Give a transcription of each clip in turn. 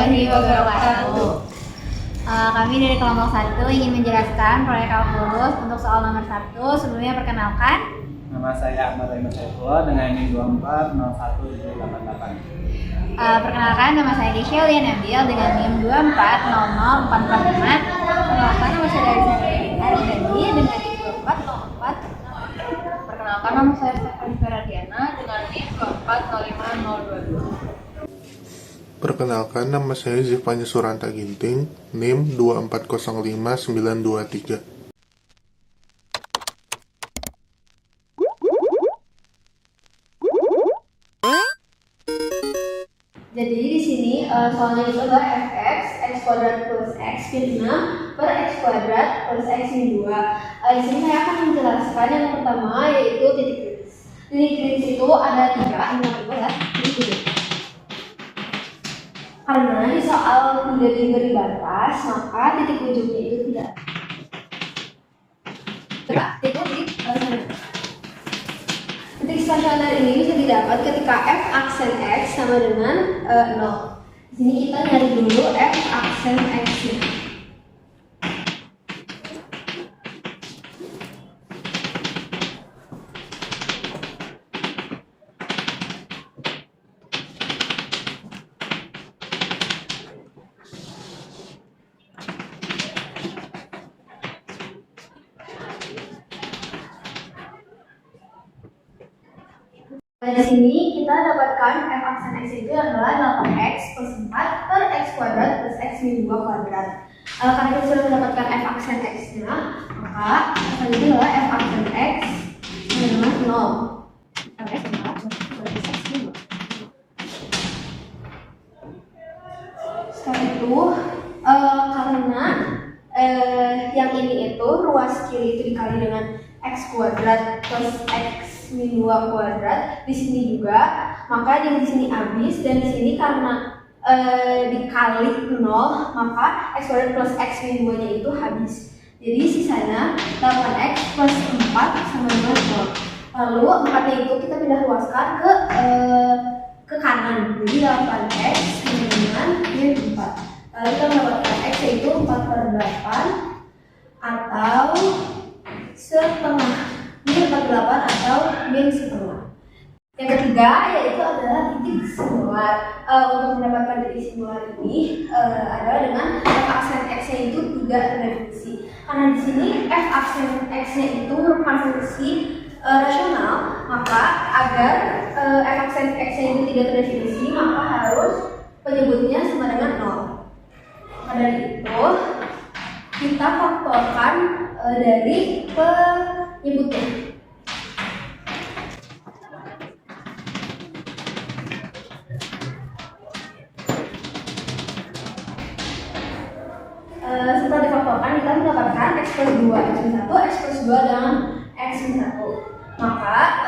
warahmatullahi wabarakatuh. Kami dari kelompok 1 ingin menjelaskan proyek kalkulus untuk soal nomor 1. Sebelumnya perkenalkan. Nama saya Ahmad Rahim Saifullah dengan NIM 240178. Perkenalkan, nama saya Desya Ulia Nabil dengan NIM 2400445. Perkenalkan, nama saya Dari dengan NIM 24004. Perkenalkan, nama saya Stephanie Feradiana dengan NIM 2405022. Perkenalkan, nama saya Zifanya Suranta Ginting, NIM 2405923. Jadi di sini soalnya itu adalah fx x kuadrat plus x min 6 per x kuadrat plus x min 2. Di sini saya akan menjelaskan yang pertama yaitu titik kritis. Titik kritis itu ada 3, ini adalah titik kritis. Karena di soal tidak diberi batas, maka titik ujungnya itu tidak. Titik stasioner ini bisa didapat ketika f aksen x sama dengan 0. Di sini kita nyari dulu f aksen x-nya. Di sini kita dapatkan f aksen x itu adalah 8x plus 4 per x kuadrat plus x min 2 kuadrat. Karena kita sudah mendapatkan f aksen x-nya, maka itu adalah f aksen x sama dengan 0. Fx adalah x min 2. Setelah itu, karena yang ini itu ruas kiri itu dikali dengan x kuadrat plus x min 2 kuadrat, di sini juga, maka di sini habis, dan di sini karena dikali 0, maka x kuadrat plus x min 2 nya itu habis. Jadi sisanya 8x plus 4 sama dengan 0. Lalu 4 nya itu kita pindah luaskan ke kanan, jadi 8x sama dengan min 4. Lalu kita mendapatkan x yaitu 4/8 atau setengah, min 48 atau min setengah. Yang ketiga yaitu adalah titik singular. Untuk mendapatkan titik singular ini adalah dengan f aksen x-nya itu tidak terdefinisi. Karena di sini f aksen x-nya itu merupakan fungsi rasional, maka agar f aksen x-nya itu tidak terdefinisi, maka harus penyebutnya sama dengan 0. Maka dari itu kita faktorkan dari penyebutnya. Setelah difaktorkan, kita mendapatkan x plus 2, x min 1, x plus 2 dengan x min 1. Maka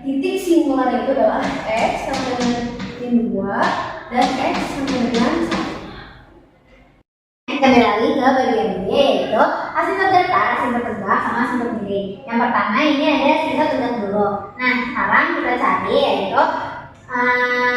titik singular itu adalah x sama dengan min 2 dan x sama dengan 1. Kita beralih ke bagian B, yaitu asimptot datar, asimptot tegak, sama asimptot miring. Yang pertama ini ada asimptot tegak dulu. Nah, sekarang kita cari yaitu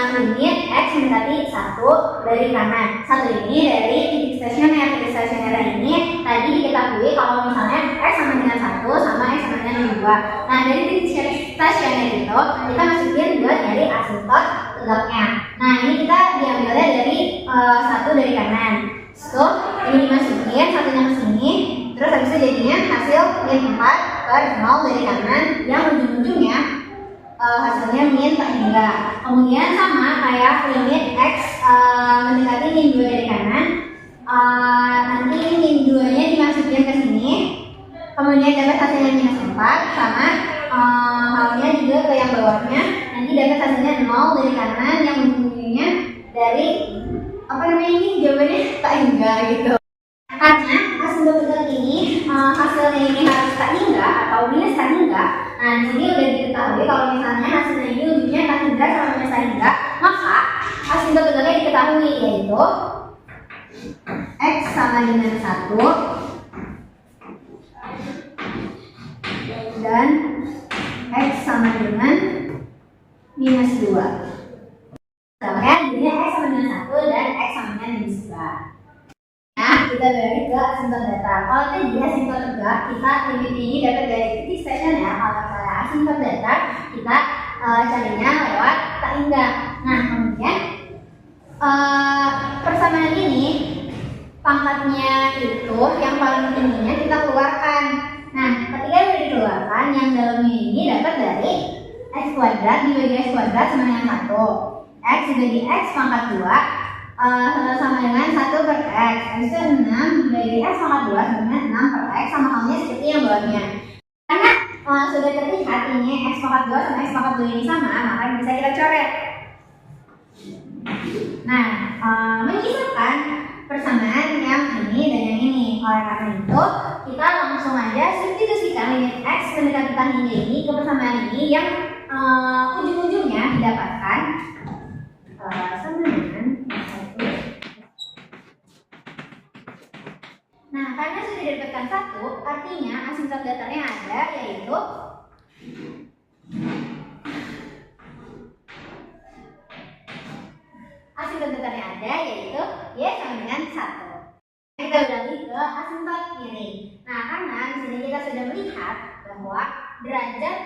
limit x mendekati 1 dari kanan. 1 ini dari titik stasioner. Titik stasioner ini tadi diketahui kalau misalnya x sama dengan 1 sama x sama dengan 2. Nah, dari titik stasioner itu kita masukin buat nyari asimptot tegaknya. Nah, ini kita diambilnya dari 1 dari kanan. So, ini dimasukin satunya ke sini, terus habis itu jadinya hasil min 4 per 0 dari kanan, yang ujung-ujungnya hasilnya min tak hingga. Kemudian sama kayak limit x mendekati min 2 dari kanan, nanti min 2 nya dimasukin ke sini, kemudian dapat hasilnya minus 4, sama halnya juga ke yang bawahnya, nanti dapat hasilnya 0 dari kanan, yang ujung-ujungnya dari apa namanya ini jawabannya tak hingga gitu. Karena asimptot tegak ini hasilnya ini harus tak hingga atau minus tak hingga. Nah, di sini udah diketahui kalau misalnya hasilnya ini ujungnya tak hingga sama minus tak hingga, maka asimptot tegaknya diketahui yaitu x sama dengan 1 dan x sama dengan minus 2. Makanya jadinya x sama dengan 1 dan x sama dengan Kalau tadi asimptot tegak, kita limit ini dapat dari titik stasioner. Kalau pada asimptot datar, kita carinya lewat tak hingga. Nah, kemudian persamaan ini pangkatnya itu yang paling tingginya kita keluarkan. Nah, ketika sudah dikeluarkan, yang dalamnya ini dapat dari x kuadrat dibagi x kuadrat sama dengan 1. X dibagi x pangkat 2 sama dengan 1 per x. X itu 6 dibagi x pangkat 2 sama dengan 6 per x, sama halnya seperti yang bawahnya. Karena sudah terlihat ini x pangkat 2 sama x pangkat 2 ini sama, maka bisa kita coret. Nah, mengisahkan persamaan yang ini dan yang ini. Oleh karena itu, kita langsung aja substitusikan limit x mendekati tak hingga ini ke persamaan ini yang ujung-ujungnya didapatkan sama dengan 1. Nah, karena sudah didapatkan 1, artinya asimptot datarnya ada, yaitu asimptot datarnya ada, yaitu y sama dengan 1. Kita beralih ke asimptot kiri. Nah, karena di sini kita sudah melihat bahwa derajat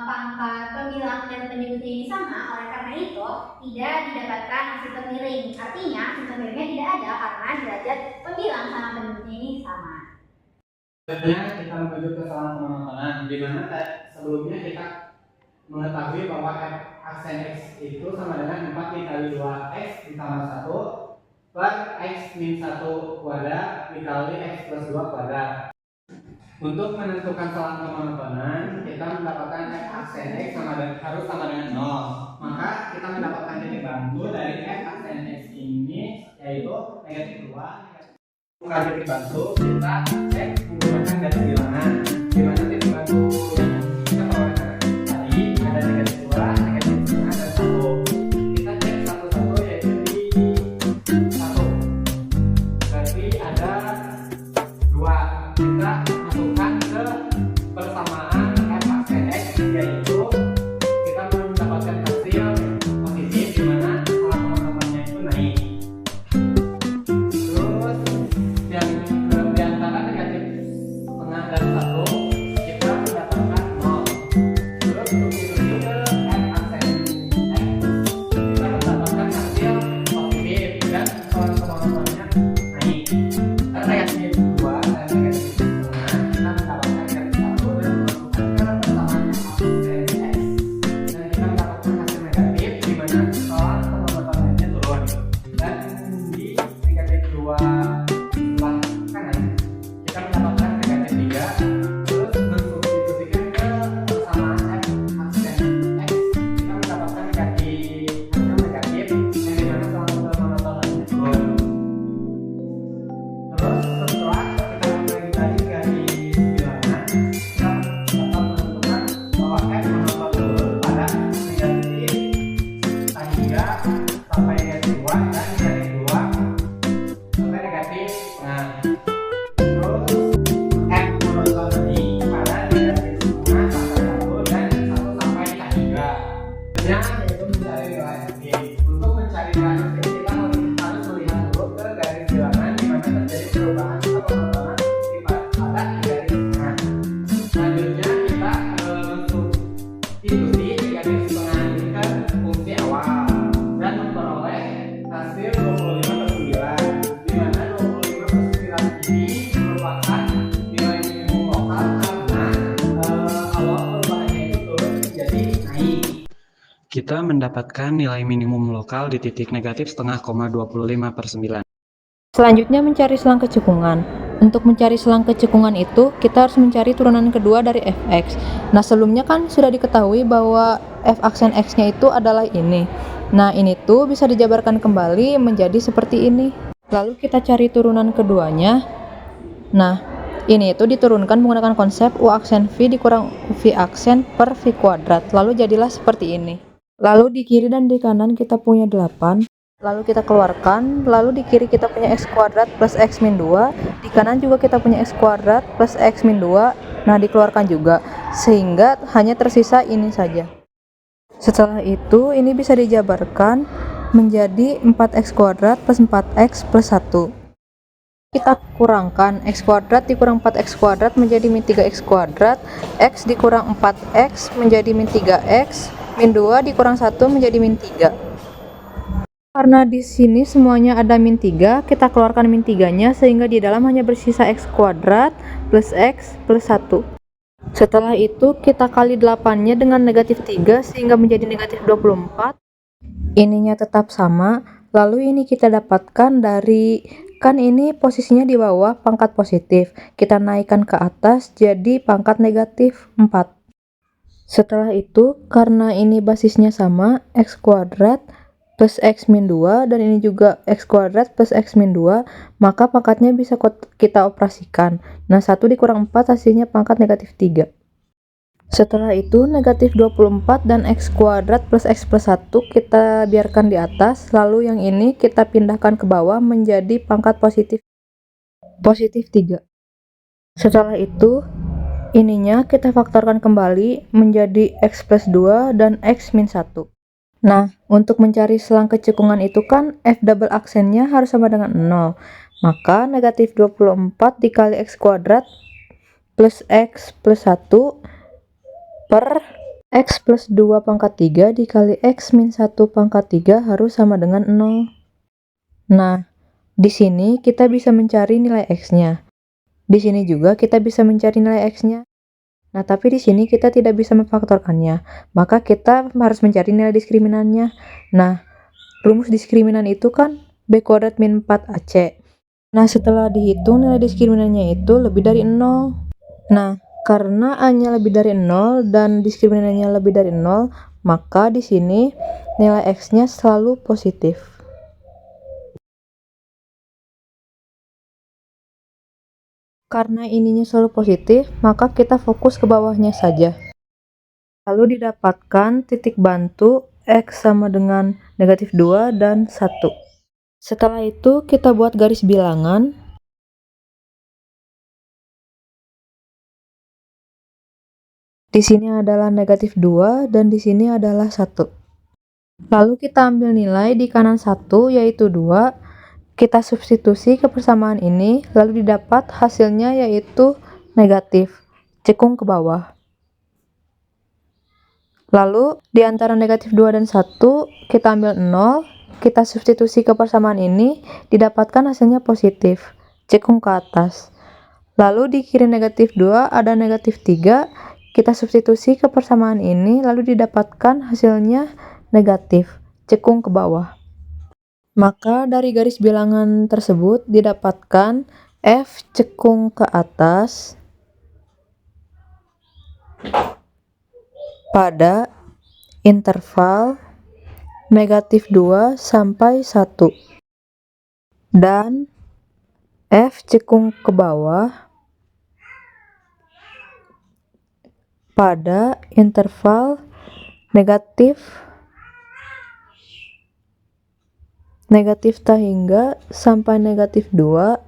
pangkat pembilang dan penyebutnya ini sama, oleh karena itu tidak didapatkan asimptot miring. Artinya asimptot miringnya tidak ada karena derajat pembilang sama penyebutnya ini sama. Selanjutnya kita menuju ke salam penontonan, di mana sebelumnya kita mengetahui bahwa f aksen x itu sama dengan 4 dikali 2x ditambah 1 per x min 1 kuadrat dikali x plus 2 kuadrat. Untuk menentukan salam kemonotonan, kita mendapatkan f aksen x harus sama dengan 0. Maka kita mendapatkan titik bantu dari f aksen x ini, yaitu negatif 2. Bukan titik bantu, kita cek menggunakan garis bilangan. Di mana titik bantu kita perolehkan tadi ada negatif 2, negatif setengah, dan 1. Kita cek satu-satu, yaitu di 1. Berarti ada 2. Kita masukkan ke persamaan f aksen x, yaitu kita mendapatkan hasil positif di mana salam kemonotonannya itu naik. Terus yang di antara negatif setengah dan 1 kita mendapatkan 0. Terus substitusi ke f aksen x, kita mendapatkan hasil positif dan salam kemonotonannya naik. Karena negatif 2 dan negatif setengah, kita mendapatkan garis 1 dan memasukkan ke persamaan f aksen x, dan kita mendapatkan hasil negatif di mana salam kemonotonannya turun. Dan di negatif 2 sebelah kanan kita mendapatkan negatif 3. Terus mensubstitusikan ke persamaan f aksen x, kita mendapatkan hasil negatif yang dimana salam kemonotonannya turun. Terus setelah kita membagi tadi garis bilangan, kita dapat menentukan bahwa f monoton turun pada negatif tak hingga sampai negatif 2 dan negatif 2 sampai negatif setengah. Terus f monoton tadi pada negatif setengah sampai 1 dan 1 sampai tak hingga. Selanjutnya yaitu mencari nilai f. Untuk mencari nilai f kita harus melihat dulu ke garis bilangan di mana terjadi perubahan kemonotonan pada garis setengah. Selanjutnya kita substitusi garis setengah ini ke fungsi awal dan memperoleh hasil 25/9, di mana 25/9 ini merupakan nilai minimum lokal karena awal perubahannya itu turun menjadi naik. Kita mendapatkan nilai minimum lokal di titik negatif setengah, 25/9. Selanjutnya mencari selang kecekungan. Untuk mencari selang kecekungan itu, kita harus mencari turunan kedua dari fx. Nah, sebelumnya kan sudah diketahui bahwa f aksen x-nya itu adalah ini. Nah, ini tuh bisa dijabarkan kembali menjadi seperti ini. Lalu kita cari turunan keduanya. Nah, ini itu diturunkan menggunakan konsep u aksen v dikurang v aksen per v kuadrat. Lalu jadilah seperti ini. Lalu di kiri dan di kanan kita punya 8. Lalu kita keluarkan, lalu di kiri kita punya x kuadrat plus x min 2, di kanan juga kita punya x kuadrat plus x min 2, nah dikeluarkan juga, sehingga hanya tersisa ini saja. Setelah itu, ini bisa dijabarkan menjadi 4x kuadrat plus 4x plus 1. kita kurangkan x kuadrat dikurang 4x kuadrat menjadi min 3x kuadrat, x dikurang 4x menjadi min 3x, min 2 dikurang 1 menjadi min 3. Karena di sini semuanya ada min 3, kita keluarkan min 3-nya sehingga di dalam hanya bersisa x kuadrat plus x plus 1. Setelah itu kita kali 8-nya dengan negatif 3 sehingga menjadi negatif 24. Ininya tetap sama, lalu ini kita dapatkan dari, kan ini posisinya di bawah pangkat positif, kita naikkan ke atas jadi pangkat negatif 4. Setelah itu karena ini basisnya sama, x kuadrat plus x min 2 dan ini juga x kuadrat plus x min 2, maka pangkatnya bisa kita operasikan. Nah 1 dikurang 4 hasilnya pangkat negatif 3. Setelah itu negatif 24 dan x kuadrat plus x plus 1 kita biarkan di atas, lalu yang ini kita pindahkan ke bawah menjadi pangkat positif 3. Setelah itu ininya kita faktorkan kembali menjadi x plus 2 dan x min 1. Nah untuk mencari selang kecekungan itu kan f double aksennya harus sama dengan 0, maka negatif 24 dikali x kuadrat plus x plus 1 per x plus 2 pangkat 3 dikali x min 1 pangkat 3 harus sama dengan 0. Nah, di sini kita bisa mencari nilai x-nya. Di sini juga kita bisa mencari nilai x-nya. Nah, tapi di sini kita tidak bisa memfaktorkannya, maka kita harus mencari nilai diskriminannya. Nah, rumus diskriminan itu kan b kuadrat min 4ac. Nah, setelah dihitung nilai diskriminannya itu lebih dari 0. Nah, karena A-nya lebih dari 0 dan diskriminannya lebih dari 0, maka di sini nilai X-nya selalu positif. Karena ininya selalu positif, maka kita fokus ke bawahnya saja. Lalu didapatkan titik bantu X sama dengan negatif 2 dan 1. Setelah itu kita buat garis bilangan. Di sini adalah negatif 2 dan di sini adalah 1. Lalu kita ambil nilai di kanan 1 yaitu 2. Kita substitusi ke persamaan ini lalu didapat hasilnya yaitu negatif. Cekung ke bawah. Lalu di antara negatif 2 dan 1 kita ambil 0. Kita substitusi ke persamaan ini didapatkan hasilnya positif. Cekung ke atas. Lalu di kiri negatif 2 ada negatif 3. Kita substitusi ke persamaan ini, lalu didapatkan hasilnya negatif, cekung ke bawah. Maka dari garis bilangan tersebut didapatkan F cekung ke atas pada interval negatif 2 sampai 1. Dan F cekung ke bawah pada interval negatif tahingga sampai negatif 2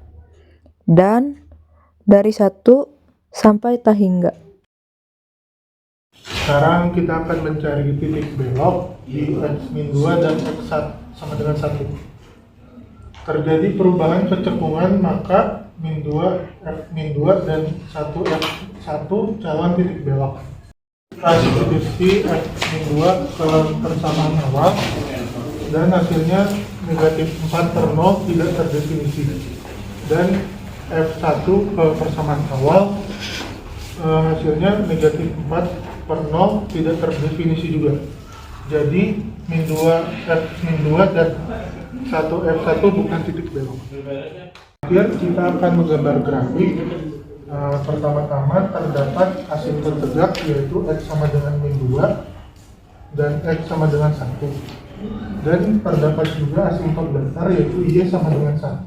dan dari 1 sampai tahingga. Sekarang kita akan mencari titik belok di x-2 dan x1 sama dengan 1. Terjadi perubahan kecekungan, maka min 2, f-2 dan 1f1 calon titik belok. Kita substitusi f-2 ke persamaan awal dan hasilnya negatif 4 per 0 tidak terdefinisi. Dan f1 ke persamaan awal hasilnya negatif 4 per 0 tidak terdefinisi juga. Jadi min 2 f-2 dan 1f1 bukan titik belok. Kemudian kita akan menggambar grafik. Pertama-tama terdapat asimptot tegak yaitu x sama dengan min 2 dan x sama dengan 1. Dan terdapat juga asimptot datar yaitu y sama dengan 1.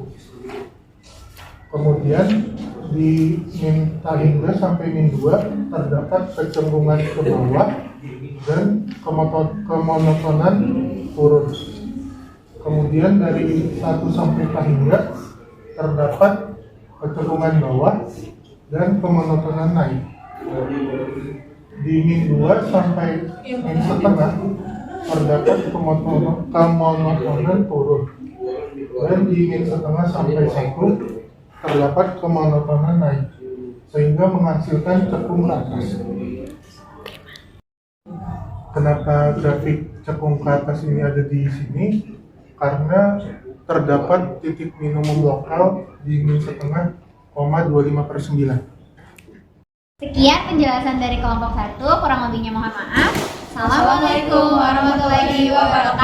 Kemudian di min tahingga sampai min 2 terdapat kecenderungan ke bawah dan kemonotonan turun. Kemudian dari 1 sampai tahingga terdapat kecenderungan bawah dan kemonotonan naik. Di min 2 sampai min setengah terdapat kemonotonan turun. Dan di min setengah sampai 1 terdapat kemonotonan naik, sehingga menghasilkan cekung ke atas. Kenapa grafik cekung ke atas ini ada di sini? Karena terdapat titik minimum lokal di min 1,25/9. Sekian penjelasan dari kelompok 1, kurang lebihnya mohon maaf. Assalamualaikum warahmatullahi wabarakatuh.